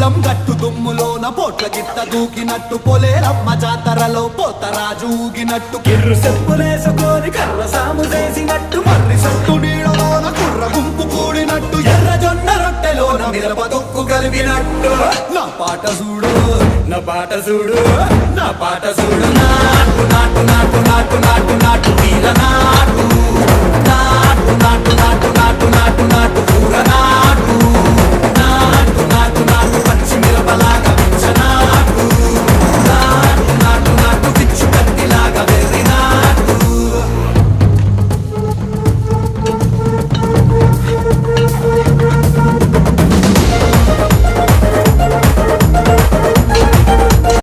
పొలం గట్టు దుమ్ములోన పోట్ల గిట్ట దూకినట్టు పొలేరమ్మ జాతరలో పోతరాజు ఊగినట్టు కిర్రు చెప్పులేసుకొని కర్ర సాము చేసినట్టు మర్రి సొట్టు నీడలోన కుర్ర గుంపు కూడినట్టు ఎర్ర జొన్న రొట్టెలోన మిరప దొక్కు కలిపినట్టు నా పాట చూడు నా పాట చూడు నా పాట చూడు నా